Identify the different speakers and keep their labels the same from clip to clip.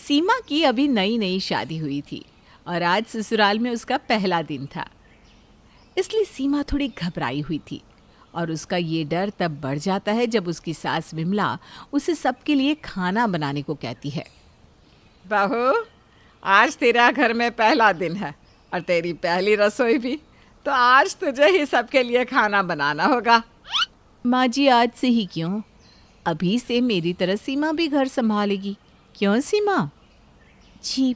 Speaker 1: सीमा की अभी नई नई शादी हुई थी और आज ससुराल में उसका पहला दिन था, इसलिए सीमा थोड़ी घबराई हुई थी। और उसका ये डर तब बढ़ जाता है जब उसकी सास विमला उसे सबके लिए खाना बनाने को कहती है।
Speaker 2: बहू, आज तेरा घर में पहला दिन है और तेरी पहली रसोई भी, तो आज तुझे ही सबके लिए खाना बनाना होगा।
Speaker 1: माँ जी, आज से ही क्यों, अभी से मेरी तरह सीमा भी घर संभालेगी। क्यों सीमा जी?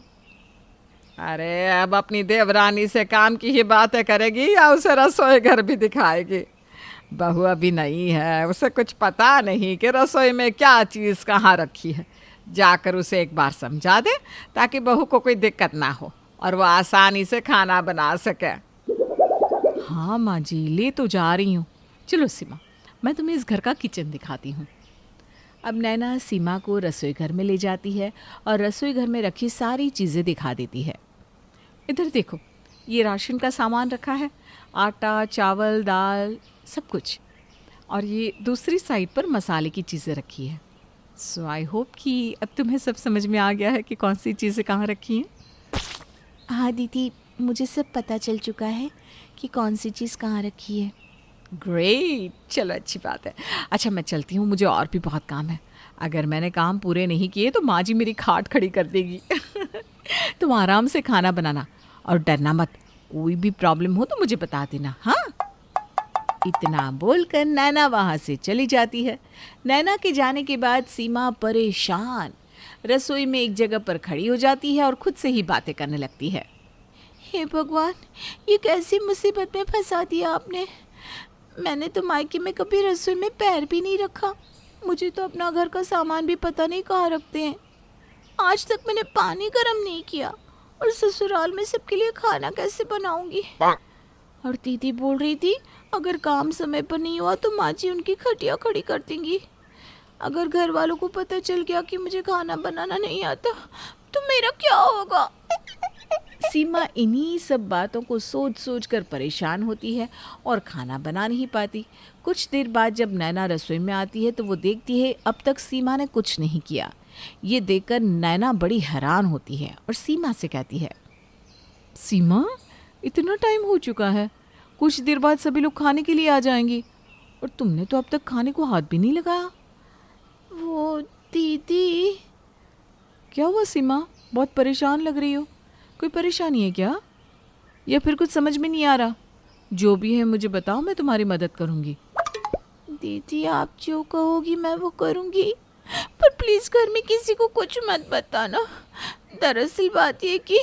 Speaker 2: अरे अब अपनी देवरानी से काम की ही बातें करेगी या उसे रसोई घर भी दिखाएगी? बहू अभी नहीं है, उसे कुछ पता नहीं कि रसोई में क्या चीज़ कहाँ रखी है। जाकर उसे एक बार समझा दे ताकि बहू को कोई दिक्कत ना हो और वो आसानी से खाना बना सके।
Speaker 1: हाँ माँ जी, ले तो जा रही हूँ। चलो सीमा, मैं तुम्हें इस घर का किचन दिखाती हूँ। अब नैना सीमा को रसोई घर में ले जाती है और रसोई घर में रखी सारी चीज़ें दिखा देती है। इधर देखो, ये राशन का सामान रखा है, आटा, चावल, दाल, सब कुछ। और ये दूसरी साइड पर मसाले की चीज़ें रखी है। सो आई होप कि अब तुम्हें सब समझ में आ गया है कि कौन सी चीज़ें कहाँ रखी हैं।
Speaker 3: हाँ दीदी, मुझे सब पता चल चुका है कि कौन सी चीज़ कहाँ रखी है।
Speaker 1: ग्रेट, चलो अच्छी बात है। अच्छा मैं चलती हूँ, मुझे और भी बहुत काम है। अगर मैंने काम पूरे नहीं किए तो माँ जी मेरी खाट खड़ी कर देगी। तुम आराम से खाना बनाना और डरना मत, कोई भी प्रॉब्लम हो तो मुझे बता देना। हाँ, इतना बोलकर नैना वहाँ से चली जाती है। नैना के जाने के बाद सीमा परेशान रसोई में एक जगह पर खड़ी हो जाती है और खुद से ही बातें करने लगती है।
Speaker 3: हे भगवान, ये कैसी मुसीबत में फंसा दिया आपने। मैंने तो मायके में कभी रसोई में पैर भी नहीं रखा। मुझे तो अपना घर का सामान भी पता नहीं कहाँ रखते हैं। आज तक मैंने पानी गर्म नहीं किया और ससुराल में सबके लिए खाना कैसे बनाऊंगी। और दीदी बोल रही थी अगर काम समय पर नहीं हुआ तो माँ जी उनकी खटिया खड़ी कर देंगी। अगर घर वालों को पता चल गया कि मुझे खाना बनाना नहीं आता तो मेरा क्या होगा।
Speaker 1: सीमा इन्हीं सब बातों को सोच सोच कर परेशान होती है और खाना बना नहीं पाती। कुछ देर बाद जब नैना रसोई में आती है तो वो देखती है अब तक सीमा ने कुछ नहीं किया। ये देखकर नैना बड़ी हैरान होती है और सीमा से कहती है, सीमा, इतना टाइम हो चुका है, कुछ देर बाद सभी लोग खाने के लिए आ जाएंगे और तुमने तो अब तक खाने को हाथ भी नहीं लगाया।
Speaker 3: वो दीदी।
Speaker 1: क्या हुआ सीमा, बहुत परेशान लग रही हो? कोई परेशानी है क्या, या फिर कुछ समझ में नहीं आ रहा? जो भी है मुझे बताओ, मैं तुम्हारी मदद करूंगी।
Speaker 3: दीदी, आप जो कहोगी मैं वो करूंगी, पर प्लीज़ घर में किसी को कुछ मत बताना। दरअसल बात ये कि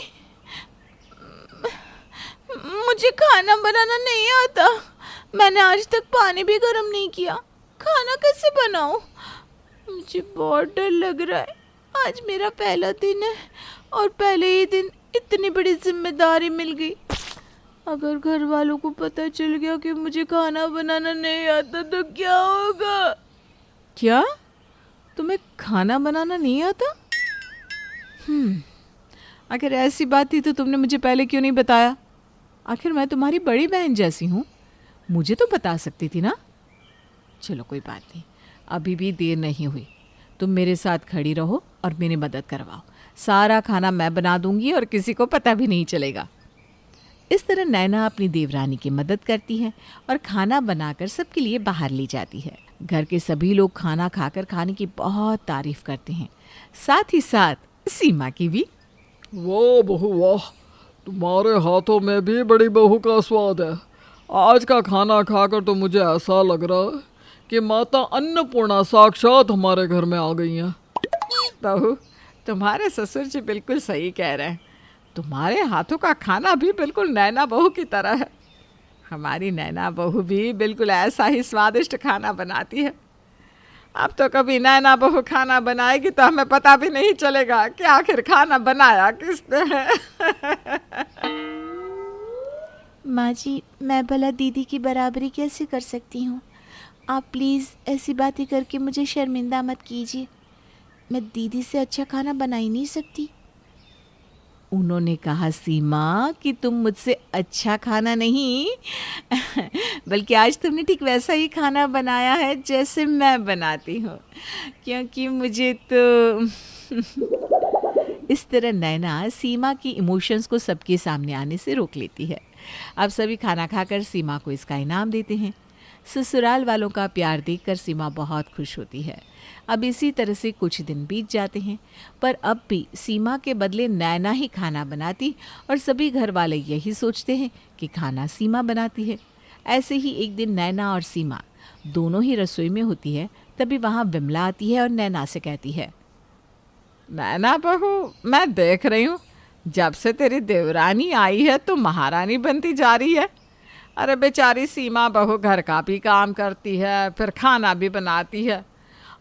Speaker 3: मुझे खाना बनाना नहीं आता। मैंने आज तक पानी भी गर्म नहीं किया, खाना कैसे बनाऊं? मुझे बहुत डर लग रहा है। आज मेरा पहला दिन है और पहले ही दिन इतनी बड़ी जिम्मेदारी मिल गई। अगर घर वालों को पता चल गया कि मुझे खाना बनाना नहीं आता तो क्या होगा?
Speaker 1: क्या तुम्हें खाना बनाना नहीं आता? अगर ऐसी बात थी तो तुमने मुझे पहले क्यों नहीं बताया? आखिर मैं तुम्हारी बड़ी बहन जैसी हूँ, मुझे तो बता सकती थी ना। चलो कोई बात नहीं, अभी भी देर नहीं हुई। तुम मेरे साथ खड़ी रहो और मेरी मदद करवाओ। सारा खाना मैं बना दूंगी और किसी को पता भी नहीं चलेगा। इस तरह नैना अपनी देवरानी की मदद करती है और खाना बनाकर सबके लिए बाहर ले जाती है। घर के सभी लोग खाना खाकर खाने की बहुत तारीफ करते हैं, साथ ही साथ सीमा की भी।
Speaker 4: वाह बहू वाह, तुम्हारे हाथों में भी बड़ी बहू का स्वाद है। आज का खाना खाकर तो मुझे ऐसा लग रहा है कि माता अन्नपूर्णा साक्षात हमारे घर में आ गई हैं।
Speaker 2: बहू, तुम्हारे ससुर जी बिल्कुल सही कह रहे हैं। तुम्हारे हाथों का खाना भी बिल्कुल नैना बहू की तरह है। हमारी नैना बहू भी बिल्कुल ऐसा ही स्वादिष्ट खाना बनाती है। अब तो कभी नैना बहू खाना बनाएगी तो हमें पता भी नहीं चलेगा कि आखिर खाना बनाया किसने है।
Speaker 3: माँ जी, मैं भला दीदी की बराबरी कैसे कर सकती हूँ? आप प्लीज़ ऐसी बातें करके मुझे शर्मिंदा मत कीजिए। मैं दीदी से अच्छा खाना बना ही नहीं सकती।
Speaker 1: उन्होंने कहा सीमा कि तुम मुझसे अच्छा खाना नहीं बल्कि आज तुमने ठीक वैसा ही खाना बनाया है जैसे मैं बनाती हूँ, क्योंकि मुझे तो इस तरह नैना सीमा की इमोशंस को सबके सामने आने से रोक लेती है। अब सभी खाना खाकर सीमा को इसका इनाम देते हैं। ससुराल वालों का प्यार देखकर सीमा बहुत खुश होती है। अब इसी तरह से कुछ दिन बीत जाते हैं, पर अब भी सीमा के बदले नैना ही खाना बनाती और सभी घर वाले यही सोचते हैं कि खाना सीमा बनाती है। ऐसे ही एक दिन नैना और सीमा दोनों ही रसोई में होती है। तभी वहाँ विमला आती है और नैना से कहती है,
Speaker 2: नैना बहू, मैं देख रही हूँ जब से तेरी देवरानी आई है तो महारानी बनती जा रही है। अरे बेचारी सीमा बहू घर का भी काम करती है, फिर खाना भी बनाती है,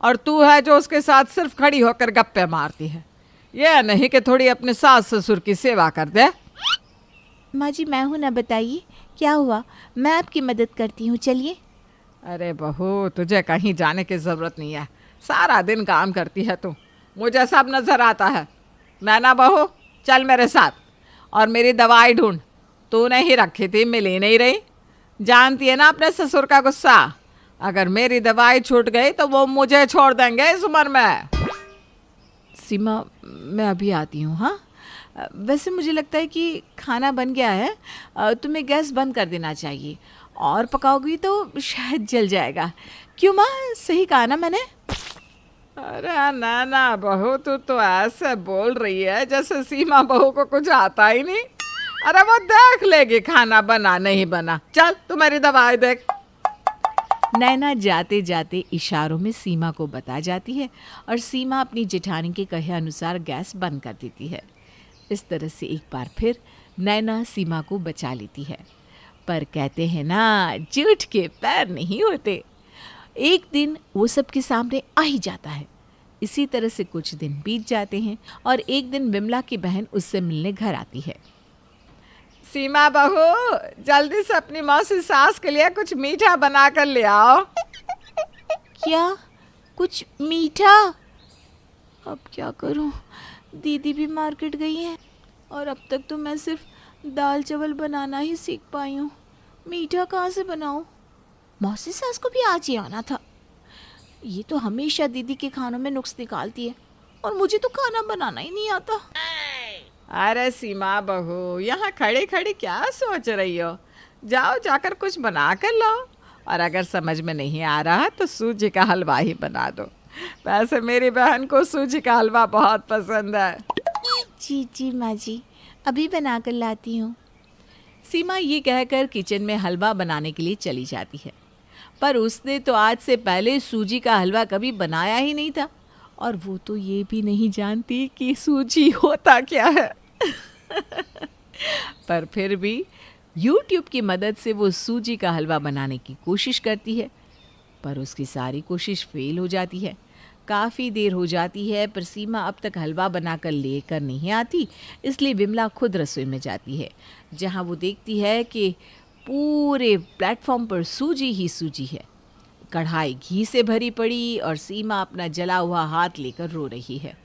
Speaker 2: और तू है जो उसके साथ सिर्फ खड़ी होकर गप्पे मारती है। यह नहीं कि थोड़ी अपने सास ससुर की सेवा कर दे।
Speaker 3: माँ जी मैं हूँ ना, बताइए क्या हुआ? मैं आपकी मदद करती हूँ, चलिए।
Speaker 2: अरे बहू, तुझे कहीं जाने की ज़रूरत नहीं है, सारा दिन काम करती है तू, मुझे सब नज़र आता है। नैना बहू, चल मेरे साथ और मेरी दवाई ढूंढ। तूने ही रखी थी, मिल ही नहीं रही। जानती है ना अपने ससुर का गुस्सा, अगर मेरी दवाई छूट गई तो वो मुझे छोड़ देंगे इस उम्र में।
Speaker 1: सीमा मैं अभी आती हूँ। हाँ, वैसे मुझे लगता है कि खाना बन गया है, तुम्हें गैस बंद कर देना चाहिए, और पकाओगी तो शायद जल जाएगा। क्यों माँ, सही कहा ना मैंने?
Speaker 2: अरे नैना बहू, तू तो ऐसे बोल रही है जैसे सीमा बहू को कुछ आता ही नहीं। अरे वो देख लेगी खाना बना नहीं बना। चल तू मेरी दवाई देख।
Speaker 1: नैना जाते जाते इशारों में सीमा को बता जाती है और सीमा अपनी जेठानी के कहे अनुसार गैस बंद कर देती है। इस तरह से एक बार फिर नैना सीमा को बचा लेती है। पर कहते हैं ना, झूठ के पैर नहीं होते। एक दिन वो सबके सामने आ ही जाता है। इसी तरह से कुछ दिन बीत जाते हैं और एक दिन विमला की बहन उससे मिलने घर आती है।
Speaker 2: सीमा बहू, जल्दी से अपनी मौसी सास के लिए कुछ मीठा बना कर ले आओ।
Speaker 3: क्या? कुछ मीठा? अब क्या करूं? दीदी भी मार्केट गई है और अब तक तो मैं सिर्फ दाल चावल बनाना ही सीख पाई हूँ। मीठा कहाँ से बनाऊँ? मौसी सास को भी आज ही आना था। ये तो हमेशा दीदी के खानों में नुक्स निकालती है और मुझे तो खाना बनाना ही नहीं आता।
Speaker 2: अरे सीमा बहू, यहाँ खड़ी खड़ी क्या सोच रही हो? जाओ जाकर कुछ बना कर लाओ, और अगर समझ में नहीं आ रहा तो सूजी का हलवा ही बना दो। वैसे मेरी बहन को सूजी का हलवा बहुत पसंद है।
Speaker 3: जी जी माँ जी, अभी बना कर लाती हूँ।
Speaker 1: सीमा ये कहकर किचन में हलवा बनाने के लिए चली जाती है, पर उसने तो आज से पहले सूजी का हलवा कभी बनाया ही नहीं था, और वो तो ये भी नहीं जानती कि सूजी होता क्या है। पर फिर भी YouTube की मदद से वो सूजी का हलवा बनाने की कोशिश करती है, पर उसकी सारी कोशिश फेल हो जाती है। काफ़ी देर हो जाती है पर सीमा अब तक हलवा बनाकर लेकर नहीं आती, इसलिए विमला खुद रसोई में जाती है, जहाँ वो देखती है कि पूरे प्लेटफॉर्म पर सूजी ही सूजी है। कढ़ाई घी से भरी पड़ी और सीमा अपना जला हुआ हाथ लेकर रो रही है।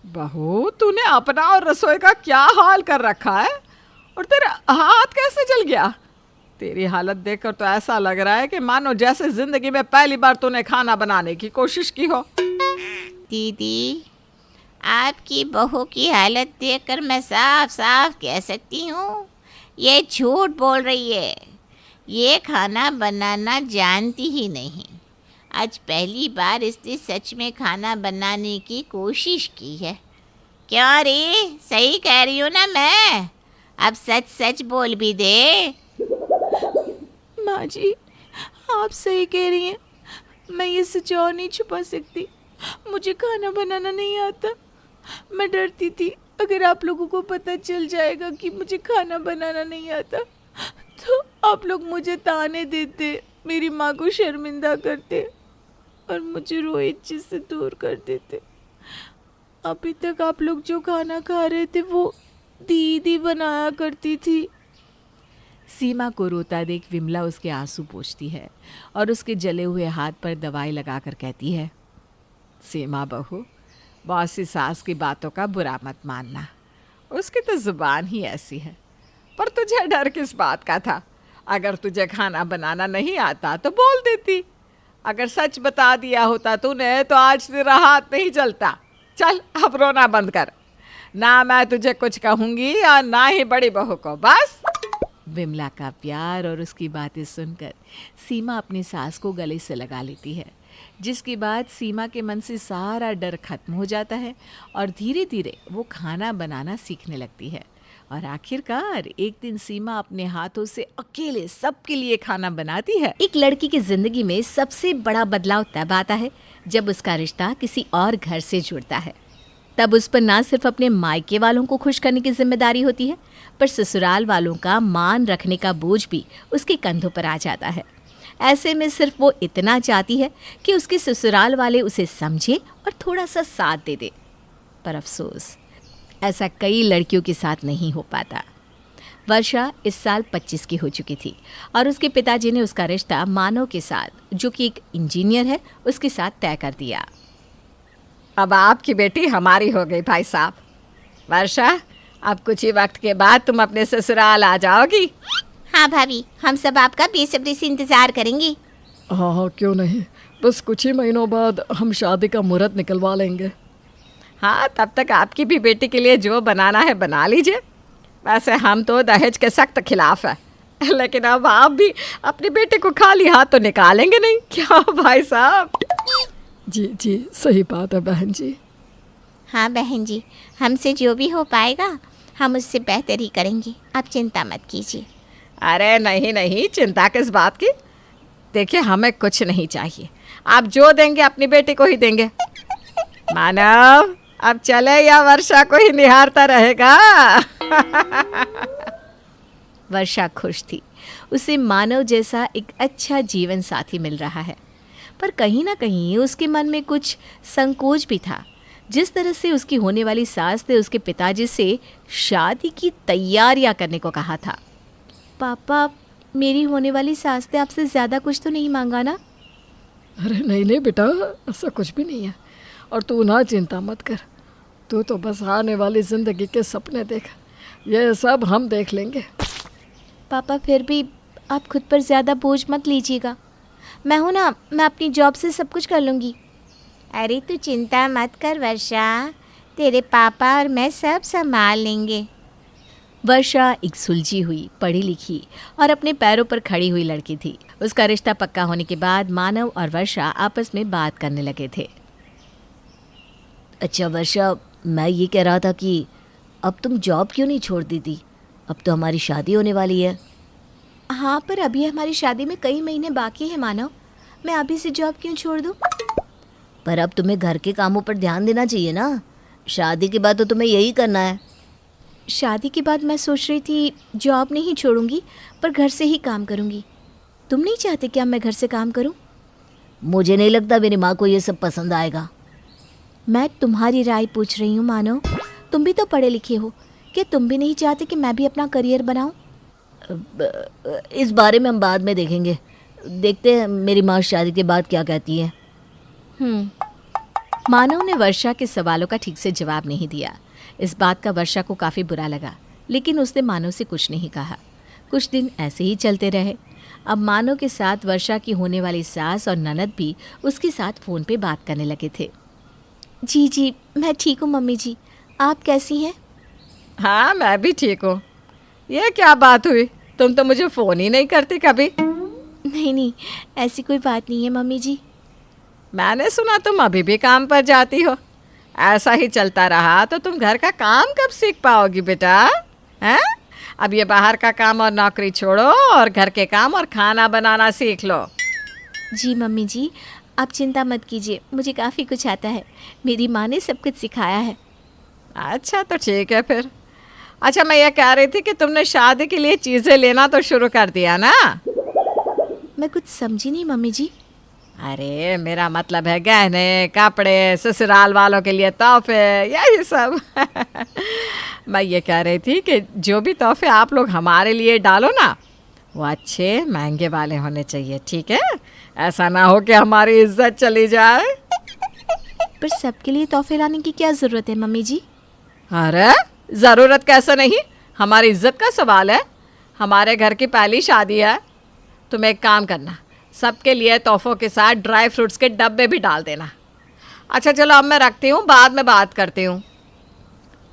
Speaker 2: बहू, तूने अपना और रसोई का क्या हाल कर रखा है, और तेरा हाथ कैसे जल गया? तेरी हालत देखकर तो ऐसा लग रहा है कि मानो जैसे जिंदगी में पहली बार तूने खाना बनाने की कोशिश की हो।
Speaker 3: दीदी, आपकी बहू की हालत देखकर मैं साफ साफ कह सकती हूँ ये झूठ बोल रही है। ये खाना बनाना जानती ही नहीं। आज पहली बार इसने सच में खाना बनाने की कोशिश की है। क्यों रे, सही कह रही हूँ ना मैं? अब सच सच बोल भी दे। माँ जी, आप सही कह रही हैं। मैं ये सच और नहीं छुपा सकती। मुझे खाना बनाना नहीं आता। मैं डरती थी अगर आप लोगों को पता चल जाएगा कि मुझे खाना बनाना नहीं आता तो आप लोग मुझे ताने देते, मेरी माँ को शर्मिंदा करते और मुझे रोहित जी से दूर कर देते। अभी तक आप लोग जो खाना खा रहे थे वो दीदी बनाया करती थी।
Speaker 1: सीमा को रोता देख विमला उसके आंसू पोंछती है और उसके जले हुए हाथ पर दवाई लगाकर कहती है,
Speaker 2: सीमा बहू, मौसी सास की बातों का बुरा मत मानना, उसकी तो जुबान ही ऐसी है। पर तुझे डर किस बात का था? अगर तुझे खाना बनाना नहीं आता तो बोल देती। अगर सच बता दिया होता तूने तो आज तेरा हाथ नहीं जलता। चल अब रोना बंद कर। ना मैं तुझे कुछ कहूँगी और ना ही बड़ी बहू को, बस।
Speaker 1: विमला का प्यार और उसकी बातें सुनकर सीमा अपनी सास को गले से लगा लेती है, जिसके बाद सीमा के मन से सारा डर खत्म हो जाता है और धीरे धीरे वो खाना बनाना सीखने लगती है। और आखिरकार एक दिन सीमा अपने हाथों से अकेले सबके लिए खाना बनाती है।
Speaker 5: एक लड़की की जिंदगी में सबसे बड़ा बदलाव तब आता है जब उसका रिश्ता किसी और घर से जुड़ता है। तब उस पर ना सिर्फ अपने मायके वालों को खुश करने की जिम्मेदारी होती है, पर ससुराल वालों का मान रखने का बोझ भी उसके कंधों पर आ जाता है। ऐसे में सिर्फ वो इतना चाहती है कि उसके ससुराल वाले उसे समझे और थोड़ा सा साथ दे दे। पर अफसोस, ऐसा कई लड़कियों के साथ नहीं हो पाता। वर्षा इस साल 25 की हो चुकी थी और उसके पिताजी ने उसका रिश्ता मानव के साथ, जो कि एक इंजीनियर है, उसके साथ तय कर दिया।
Speaker 2: अब आपकी बेटी हमारी हो गई भाई साहब। वर्षा, अब कुछ ही वक्त के बाद तुम अपने ससुराल आ जाओगी।
Speaker 3: हाँ भाभी, हम सब आपका बेसब्री से इंतजार करेंगे।
Speaker 4: हाँ हाँ, क्यों नहीं। बस कुछ ही महीनों बाद हम शादी का मुहूर्त निकलवा लेंगे।
Speaker 2: हाँ, तब तक आपकी भी बेटी के लिए जो बनाना है बना लीजिए। वैसे हम तो दहेज के सख्त खिलाफ है, लेकिन अब आप भी अपनी बेटी को खाली हाथ तो निकालेंगे नहीं, क्या भाई साहब?
Speaker 4: जी जी, सही बात है बहन जी।
Speaker 3: हाँ बहन जी, हमसे जो भी हो पाएगा हम उससे बेहतर ही करेंगे, आप चिंता मत कीजिए।
Speaker 2: अरे नहीं नहीं, चिंता किस बात की। देखिए, हमें कुछ नहीं चाहिए, आप जो देंगे अपनी बेटी को ही देंगे। मानव, अब चले या वर्षा को ही निहारता रहेगा?
Speaker 5: वर्षा खुश थी, उसे मानव जैसा एक अच्छा जीवन साथी मिल रहा है। पर कहीं ना कहीं उसके मन में कुछ संकोच भी था। जिस तरह से उसकी होने वाली सास ने उसके पिताजी से शादी की तैयारियां करने को कहा था। पापा, मेरी होने वाली सास ने आपसे ज़्यादा कुछ तो नहीं मांगा ना?
Speaker 4: अरे नहीं नहीं बेटा, ऐसा कुछ भी नहीं है। और तू ना चिंता मत कर, तू तो बस आने वाली ज़िंदगी के सपने देख, ये सब हम देख लेंगे।
Speaker 5: पापा, फिर भी आप खुद पर ज़्यादा बोझ मत लीजिएगा। मैं हूँ ना, मैं अपनी जॉब से सब कुछ कर लूँगी।
Speaker 3: अरे तू चिंता मत कर वर्षा, तेरे पापा और मैं सब संभाल लेंगे।
Speaker 5: वर्षा एक सुलझी हुई, पढ़ी लिखी और अपने पैरों पर खड़ी हुई लड़की थी। उसका रिश्ता पक्का होने के बाद मानव और वर्षा आपस में बात करने लगे थे। अच्छा वर्षा, मैं ये कह रहा था कि अब तुम जॉब क्यों नहीं छोड़ दी थी? अब तो हमारी शादी होने वाली है। हाँ, पर अभी हमारी शादी में कई महीने बाकी हैं मानव। मैं अभी से जॉब क्यों छोड़ दूँ? पर अब तुम्हें घर के कामों पर ध्यान देना चाहिए ना। शादी के बाद तो तुम्हें यही करना है। शादी के बाद मैं सोच रही थी जॉब नहीं छोड़ूंगी, पर घर से ही काम करूंगी। तुम नहीं चाहते क्या मैं घर से काम करूं? मुझे नहीं लगता मेरी माँ को ये सब पसंद आएगा। मैं तुम्हारी राय पूछ रही हूँ मानव, तुम भी तो पढ़े लिखे हो, क्या तुम भी नहीं चाहते कि मैं भी अपना करियर बनाऊं? इस बारे में हम बाद में देखेंगे, देखते हैं मेरी माँ शादी के बाद क्या कहती है। मानव ने वर्षा के सवालों का ठीक से जवाब नहीं दिया। इस बात का वर्षा को काफ़ी बुरा लगा, लेकिन उसने मानव से कुछ नहीं कहा। कुछ दिन ऐसे ही चलते रहे। अब मानव के साथ वर्षा की होने वाली सास और ननद भी उसके साथ फ़ोन पे बात करने लगे थे। जी जी, मैं ठीक हूँ मम्मी जी, आप कैसी हैं?
Speaker 2: हाँ, मैं भी ठीक हूँ। ये क्या बात हुई, तुम तो मुझे फ़ोन ही नहीं करती कभी।
Speaker 5: नहीं नहीं, ऐसी कोई बात नहीं है मम्मी जी।
Speaker 2: मैंने सुना तुम अभी भी काम पर जाती हो। ऐसा ही चलता रहा तो तुम घर का काम कब सीख पाओगी बेटा? हैं? अब ये बाहर का काम और नौकरी छोड़ो और घर के काम और खाना बनाना सीख लो।
Speaker 5: जी मम्मी जी, आप चिंता मत कीजिए, मुझे काफ़ी कुछ आता है। मेरी माँ ने सब कुछ सिखाया है।
Speaker 2: अच्छा, तो ठीक है फिर। अच्छा, मैं ये कह रही थी कि तुमने शादी के लिए चीज़ें लेना तो शुरू कर दिया ना?
Speaker 5: मैं कुछ समझी नहीं मम्मी जी।
Speaker 2: अरे मेरा मतलब है गहने, कपड़े, ससुराल वालों के लिए तोहफे, यही सब। मैं ये कह रही थी कि जो भी तोहफे आप लोग हमारे लिए डालो ना, वो अच्छे महंगे वाले होने चाहिए, ठीक है? ऐसा ना हो कि हमारी इज्जत चली जाए।
Speaker 5: पर सबके लिए तोहफे लाने की क्या ज़रूरत है मम्मी जी?
Speaker 2: अरे ज़रूरत कैसे नहीं, हमारी इज्जत का सवाल है। हमारे घर की पहली शादी है। तुम एक काम करना, सबके लिए तोहफों के साथ ड्राई फ्रूट्स के डब्बे भी डाल देना। अच्छा चलो, अब मैं रखती हूँ, बाद में बात करती हूँ।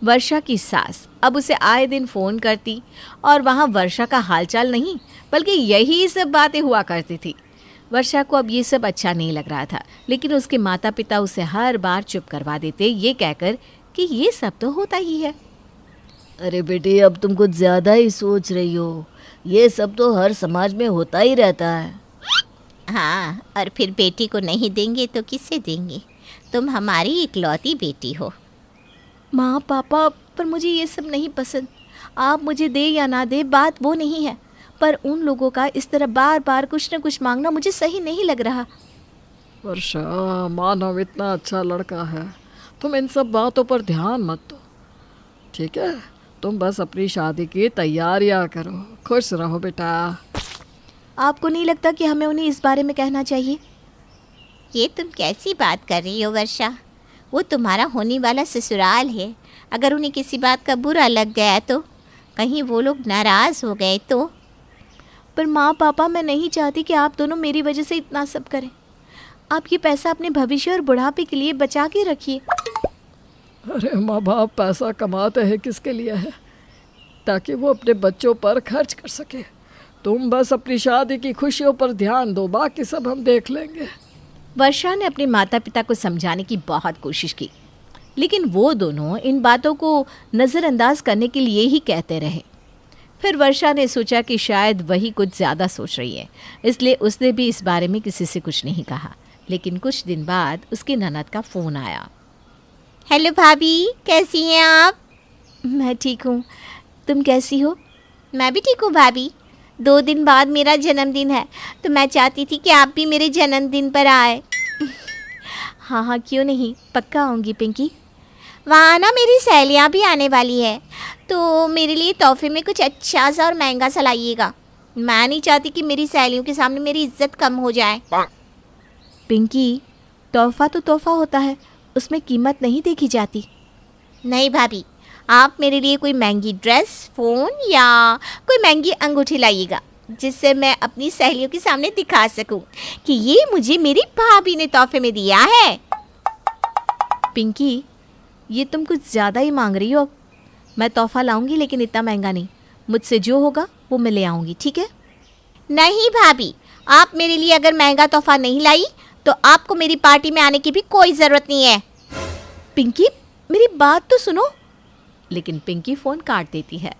Speaker 5: वर्षा की सास अब उसे आए दिन फ़ोन करती और वहाँ वर्षा का हालचाल नहीं बल्कि यही सब बातें हुआ करती थी। वर्षा को अब ये सब अच्छा नहीं लग रहा था, लेकिन उसके माता पिता उसे हर बार चुप करवा देते, ये कहकर कि ये सब तो होता ही है। अरे बेटी, अब तुम कुछ ज़्यादा ही सोच रही हो, ये सब तो हर समाज में होता ही रहता है।
Speaker 3: हाँ, और फिर बेटी को नहीं देंगे तो किसे देंगे? तुम हमारी इकलौती बेटी हो।
Speaker 5: माँ पापा, पर मुझे ये सब नहीं पसंद। आप मुझे दे या ना दे, बात वो नहीं है, पर उन लोगों का इस तरह बार बार कुछ न कुछ मांगना मुझे सही नहीं लग रहा।
Speaker 4: वर्षा, मानव इतना अच्छा लड़का है, तुम इन सब बातों पर ध्यान मत दो, ठीक है? तुम बस अपनी शादी की तैयारियां करो, खुश रहो बेटा।
Speaker 5: आपको नहीं लगता कि हमें उन्हें इस बारे में कहना चाहिए?
Speaker 3: ये तुम कैसी बात कर रही हो वर्षा? वो तुम्हारा होने वाला ससुराल है। अगर उन्हें किसी बात का बुरा लग गया तो, कहीं वो लोग नाराज़ हो गए तो?
Speaker 5: पर माँ पापा, मैं नहीं चाहती कि आप दोनों मेरी वजह से इतना सब करें। आप ये पैसा अपने भविष्य और बुढ़ापे के लिए बचा के रखिए।
Speaker 4: अरे माँ बाप पैसा कमाते हैं किसके लिए है? ताकि वो अपने बच्चों पर खर्च कर सके। तुम बस अपनी शादी की खुशियों पर ध्यान दो, बाकी सब हम देख लेंगे।
Speaker 5: वर्षा ने अपने माता पिता को समझाने की बहुत कोशिश की, लेकिन वो दोनों इन बातों को नज़रअंदाज करने के लिए ही कहते रहे। फिर वर्षा ने सोचा कि शायद वही कुछ ज़्यादा सोच रही है, इसलिए उसने भी इस बारे में किसी से कुछ नहीं कहा। लेकिन कुछ दिन बाद उसकी ननद का फ़ोन आया।
Speaker 3: हेलो भाभी, कैसी हैं आप?
Speaker 5: मैं ठीक हूँ, तुम कैसी हो?
Speaker 3: मैं भी ठीक हूँ भाभी। 2 दिन बाद मेरा जन्मदिन है, तो मैं चाहती थी कि आप भी मेरे जन्मदिन पर आए।
Speaker 5: हाँ हाँ, क्यों नहीं, पक्का आऊँगी पिंकी।
Speaker 3: वहाँ ना मेरी सहेलियाँ भी आने वाली है, तो मेरे लिए तोहफे में कुछ अच्छा सा और महंगा सा लाइएगा। मैं नहीं चाहती कि मेरी सहेलियों के सामने मेरी इज्जत कम हो जाए।
Speaker 5: पिंकी, तोहफा तो तोहफा होता है, उसमें कीमत नहीं देखी जाती।
Speaker 3: नहीं भाभी, आप मेरे लिए कोई महंगी ड्रेस, फ़ोन या कोई महंगी अंगूठी लाइएगा, जिससे मैं अपनी सहेलियों के सामने दिखा सकूं कि ये मुझे मेरी भाभी ने तोहफे में दिया है।
Speaker 5: पिंकी, ये तुम कुछ ज़्यादा ही मांग रही हो। मैं तोहफा लाऊंगी, लेकिन इतना महंगा नहीं। मुझसे जो होगा वो मैं ले आऊँगी, ठीक है?
Speaker 3: नहीं भाभी, आप मेरे लिए अगर महंगा तोहफा नहीं लाई तो आपको मेरी पार्टी में आने की भी कोई ज़रूरत नहीं है।
Speaker 5: पिंकी, मेरी बात तो सुनो। लेकिन पिंकी फ़ोन काट देती है।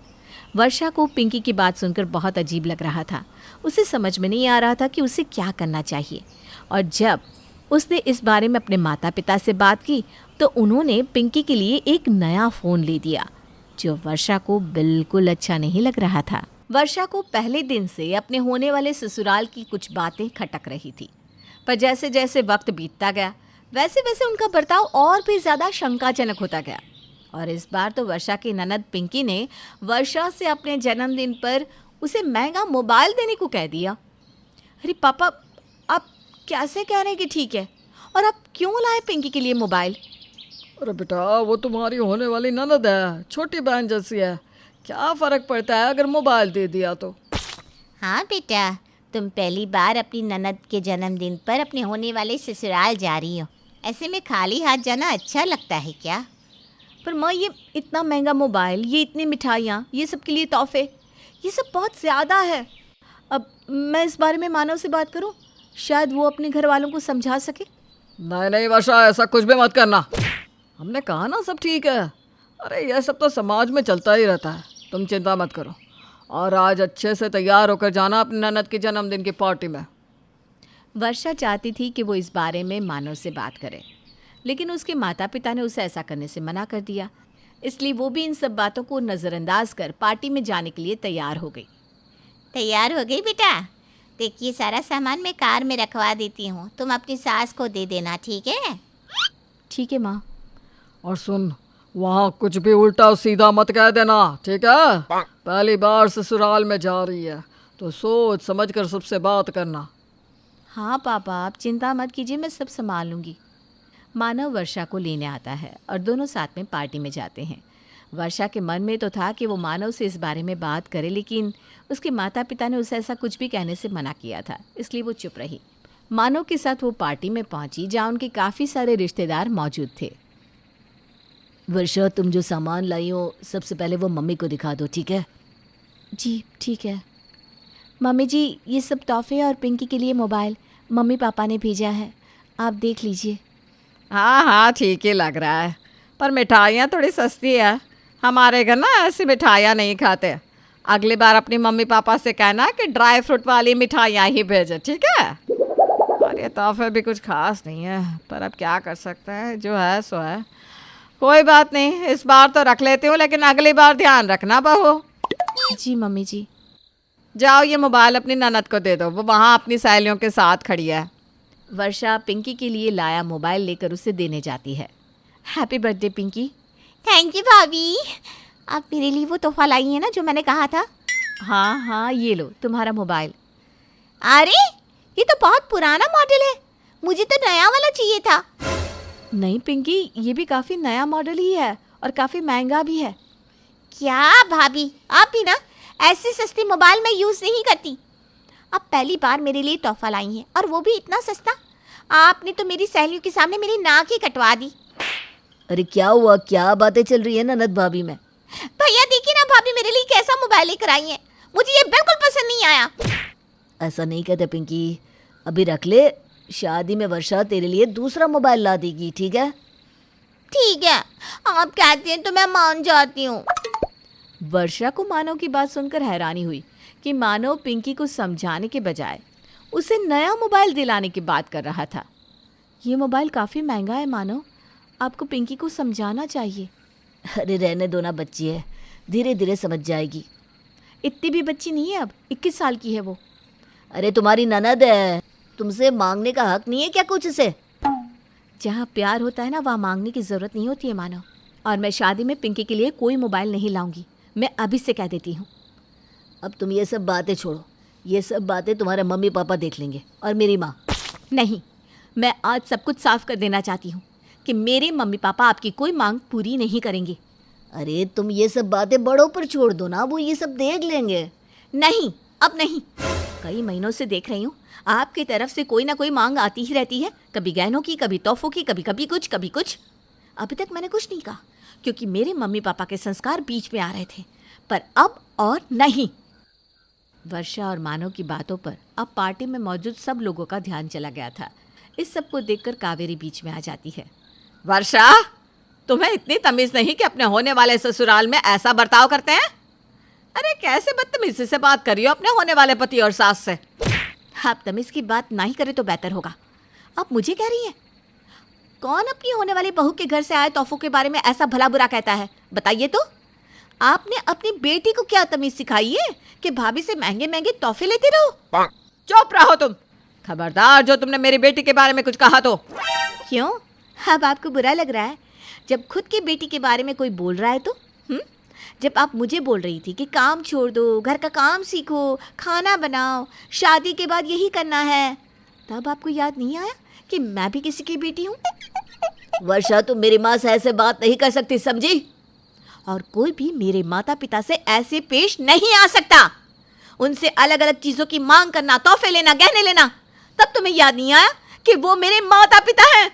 Speaker 5: वर्षा को पिंकी की बात सुनकर बहुत अजीब लग रहा था। उसे समझ में नहीं आ रहा था कि उसे क्या करना चाहिए। और जब उसने इस बारे में अपने माता पिता से बात की तो उन्होंने पिंकी के लिए एक नया फ़ोन ले दिया, जो वर्षा को बिल्कुल अच्छा नहीं लग रहा था। वर्षा को पहले दिन से अपने होने वाले ससुराल की कुछ बातें खटक रही थी, पर जैसे जैसे वक्त बीतता गया वैसे वैसे उनका बर्ताव और भी ज़्यादा शंकाजनक होता गया। और इस बार तो वर्षा की ननद पिंकी ने वर्षा से अपने जन्मदिन पर उसे महंगा मोबाइल देने को कह दिया। अरे पापा, आप कैसे कह रहे हैं कि ठीक है, और आप क्यों लाए पिंकी के लिए मोबाइल?
Speaker 4: अरे बेटा, वो तुम्हारी होने वाली ननद है, छोटी बहन जैसी है, क्या फ़र्क पड़ता है अगर मोबाइल दे दिया तो?
Speaker 3: हाँ बेटा, तुम पहली बार अपनी ननद के जन्मदिन पर अपने होने वाले ससुराल जा रही हो, ऐसे में खाली हाथ जाना अच्छा लगता है क्या?
Speaker 5: पर माँ, ये इतना महंगा मोबाइल, ये इतनी मिठाइयाँ, ये सब के लिए तोहफे, ये सब बहुत ज़्यादा है। अब मैं इस बारे में मानव से बात करूँ, शायद वो अपने घर वालों को समझा सके।
Speaker 4: नहीं नहीं वर्षा, ऐसा कुछ भी मत करना। हमने कहा ना सब ठीक है। अरे यह सब तो समाज में चलता ही रहता है, तुम चिंता मत करो। और आज अच्छे से तैयार होकर जाना अपनी ननद के जन्मदिन की पार्टी में।
Speaker 5: वर्षा चाहती थी कि वो इस बारे में मानव से बात करे, लेकिन उसके माता पिता ने उसे ऐसा करने से मना कर दिया। इसलिए वो भी इन सब बातों को नज़रअंदाज कर पार्टी में जाने के लिए तैयार हो गई।
Speaker 3: तैयार हो गई बेटा? देखिए, सारा सामान मैं कार में रखवा देती हूँ, तुम अपनी सास को दे देना, ठीक है?
Speaker 5: ठीक है माँ।
Speaker 4: और सुन, वहाँ कुछ भी उल्टा सीधा मत कह देना, ठीक है? पहली बार ससुराल में जा रही है तो सोच समझ कर सबसे बात करना।
Speaker 5: हाँ पापा, आप चिंता मत कीजिए, मैं सब संभाल लूँगी। मानव वर्षा को लेने आता है और दोनों साथ में पार्टी में जाते हैं। वर्षा के मन में तो था कि वो मानव से इस बारे में बात करे, लेकिन उसके माता पिता ने उसे ऐसा कुछ भी कहने से मना किया था, इसलिए वो चुप रही। मानव के साथ वो पार्टी में पहुंची, जहाँ उनके काफ़ी सारे रिश्तेदार मौजूद थे। वर्षा, तुम जो सामान लाई हो सबसे पहले वो मम्मी को दिखा दो, ठीक है?
Speaker 3: जी ठीक है। मम्मी जी, ये सब तोहफे और पिंकी के लिए मोबाइल मम्मी पापा ने भेजा है, आप देख लीजिए।
Speaker 2: हाँ हाँ ठीक ही लग रहा है, पर मिठाइयाँ थोड़ी सस्ती है। हमारे घर ना ऐसी मिठाइयाँ नहीं खाते। अगली बार अपनी मम्मी पापा से कहना कि ड्राई फ्रूट वाली मिठाइयाँ ही भेजे, ठीक है? और ये तोहफे भी कुछ खास नहीं है, पर अब क्या कर सकते हैं, जो है सो है। कोई बात नहीं, इस बार तो रख लेती हूँ, लेकिन अगली बार ध्यान रखना बहू।
Speaker 3: जी मम्मी जी।
Speaker 2: जाओ ये मोबाइल अपनी ननद को दे दो, वो वहाँ अपनी सहेलियों के साथ खड़ी है।
Speaker 1: वर्षा पिंकी के लिए लाया मोबाइल लेकर उसे देने जाती है।
Speaker 3: Happy birthday Pinky.
Speaker 5: Thank you भाभी। आप मेरे लिए वो तोहफा लाई है ना जो मैंने कहा था?
Speaker 1: हाँ हाँ, ये लो तुम्हारा मोबाइल।
Speaker 5: अरे ये तो बहुत पुराना मॉडल है, मुझे तो नया वाला चाहिए था।
Speaker 1: नहीं पिंकी, ये भी काफ़ी नया मॉडल ही है और काफ़ी महंगा भी है।
Speaker 5: क्या भाभी, आप भी ना ऐसे सस्ती मोबाइल मैं यूज़ नहीं करती। अब पहली बार मेरे लिए तोहफा लाई हैं और वो भी इतना सस्ता। आपने तो मेरी सहेलियों के सामने मेरी नाक ही कटवा दी।
Speaker 6: अरे क्या हुआ, क्या बातें चल रही है ननद भाभी में?
Speaker 5: भैया देखिए ना, भाभी मेरे लिए कैसा मोबाइल लेकर आई है, मुझे ये बिल्कुल पसंद नहीं आया।
Speaker 6: ऐसा नहीं कहते पिंकी, अभी रख ले, शादी में वर्षा तेरे लिए दूसरा मोबाइल ला देगी, ठीक है?
Speaker 5: ठीक है, आप कहते हैं तो मैं मान जाती हूँ।
Speaker 1: वर्षा को मानव की बात सुनकर हैरानी हुई कि मानव पिंकी को समझाने के बजाय उसे नया मोबाइल दिलाने की बात कर रहा था। ये मोबाइल काफ़ी महंगा है मानव, आपको पिंकी को समझाना चाहिए।
Speaker 6: अरे रहने दो ना, बच्ची है, धीरे धीरे समझ जाएगी।
Speaker 1: इतनी भी बच्ची नहीं है, अब 21 साल की है वो।
Speaker 6: अरे तुम्हारी ननद है, तुमसे मांगने का हक नहीं है क्या कुछ से?
Speaker 1: जहाँ प्यार होता है ना, वहाँ मांगने की ज़रूरत नहीं होती है मानव। और मैं शादी में पिंकी के लिए कोई मोबाइल नहीं लाऊंगी, मैं अभी से कह देती हूँ।
Speaker 6: अब तुम ये सब बातें छोड़ो, ये सब बातें तुम्हारे मम्मी पापा देख लेंगे और मेरी माँ।
Speaker 1: नहीं, मैं आज सब कुछ साफ कर देना चाहती हूँ कि मेरे मम्मी पापा आपकी कोई मांग पूरी नहीं करेंगे।
Speaker 6: अरे तुम ये सब बातें बड़ों पर छोड़ दो ना, वो ये सब देख लेंगे।
Speaker 1: नहीं, अब नहीं। कई महीनों से देख रही हूँ आपकी तरफ से कोई ना कोई मांग आती ही रहती है, कभी गहनों की, कभी तोहफों की, कभी कभी कुछ, कभी कुछ। अभी तक मैंने कुछ नहीं कहा क्योंकि मेरे मम्मी पापा के संस्कार बीच में आ रहे थे, पर अब और नहीं। वर्षा और मानव की बातों पर अब पार्टी में मौजूद सब लोगों का ध्यान चला गया था। इस सब को देखकर कावेरी बीच में आ जाती है।
Speaker 2: वर्षा, तुम्हें इतनी तमीज नहीं कि अपने होने वाले ससुराल में ऐसा बर्ताव करते हैं? अरे कैसे बदतमीजी से बात करी हो अपने होने वाले पति और सास से।
Speaker 1: आप तमीज़ की बात ना ही करें तो बेहतर होगा। आप मुझे कह रही हैं? कौन अपनी होने वाली बहू के घर से आए तोहफों के बारे में ऐसा भला बुरा कहता है, बताइए तो। आपने अपनी बेटी को क्या तमीज़ सिखाई है कि भाभी से महंगे महंगे तोहफे लेते रहो?
Speaker 2: चुप रहो तुम, खबरदार जो तुमने मेरी बेटी के बारे में कुछ कहा तो।
Speaker 1: क्यों, अब आपको बुरा लग रहा है जब खुद की बेटी के बारे में कोई बोल रहा है तो? जब आप मुझे बोल रही थी कि काम छोड़ दो, घर का काम सीखो, खाना बनाओ, शादी के बाद यही करना है, तब आपको याद नहीं आया कि मैं भी किसी की बेटी हूँ?
Speaker 6: वर्षा, तुम मेरी माँ से ऐसे बात नहीं कर सकती, समझी?
Speaker 1: और कोई भी मेरे माता पिता से ऐसे पेश नहीं आ सकता। उनसे अलग अलग चीज़ों की मांग करना, तोहफे लेना, गहने लेना, तब तुम्हें याद नहीं आया कि वो मेरे माता पिता हैं?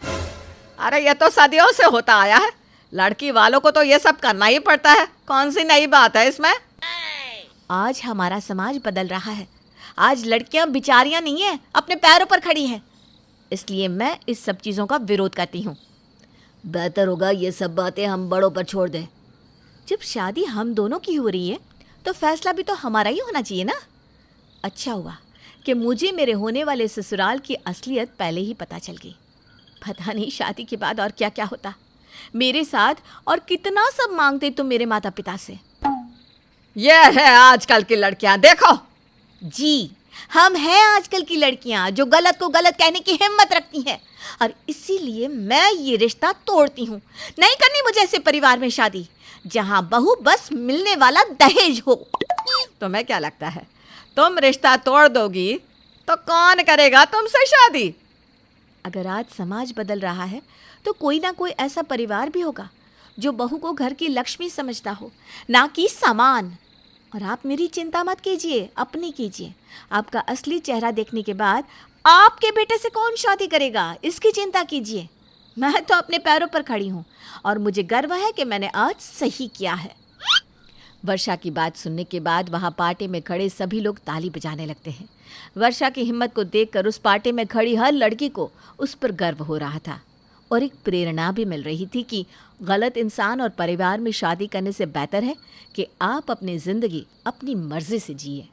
Speaker 2: अरे ये तो सदियों से होता आया है, लड़की वालों को तो ये सब करना ही पड़ता है, कौन सी नई बात है इसमें?
Speaker 1: आज हमारा समाज बदल रहा है। आज लड़कियां बिचारियां नहीं हैं, अपने पैरों पर खड़ी हैं। इसलिए मैं इस सब चीज़ों का विरोध करती हूँ।
Speaker 6: बेहतर होगा ये सब बातें हम बड़ों पर छोड़ दें।
Speaker 1: जब शादी हम दोनों की हो रही है तो फैसला भी तो हमारा ही होना चाहिए ना। अच्छा हुआ कि मुझे मेरे होने वाले ससुराल की असलियत पहले ही पता चल गई। पता नहीं शादी के बाद और क्या क्या होता मेरे साथ, और कितना सब मांगते तुम मेरे माता पिता से।
Speaker 2: ये है आजकल की लड़कियां, देखो।
Speaker 1: जी, हम हैं आजकल की लड़कियां जो गलत को गलत कहने की हिम्मत रखती हैं, और इसीलिए मैं ये रिश्ता तोड़ती हूँ। नहीं करनी मुझे ऐसे परिवार में शादी जहाँ बहू बस मिलने वाला दहेज हो।
Speaker 2: तुम्हें क्या लगता है तुम रिश्ता तोड़ दोगी तो कौन करेगा तुमसे शादी?
Speaker 1: अगर आज समाज बदल रहा है तो कोई ना कोई ऐसा परिवार भी होगा जो बहू को घर की लक्ष्मी समझता हो, ना कि सामान। और आप मेरी चिंता मत कीजिए, अपनी कीजिए। आपका असली चेहरा देखने के बाद आपके बेटे से कौन शादी करेगा, इसकी चिंता कीजिए।
Speaker 3: मैं तो अपने पैरों पर खड़ी हूँ और मुझे गर्व है कि मैंने आज सही किया है।
Speaker 5: वर्षा की बात सुनने के बाद वहाँ पार्टी में खड़े सभी लोग ताली बजाने लगते हैं। वर्षा की हिम्मत को देखकर उस पार्टी में खड़ी हर लड़की को उस पर गर्व हो रहा था और एक प्रेरणा भी मिल रही थी कि गलत इंसान और परिवार में शादी करने से बेहतर है कि आप अपनी ज़िंदगी अपनी मर्जी से जिए।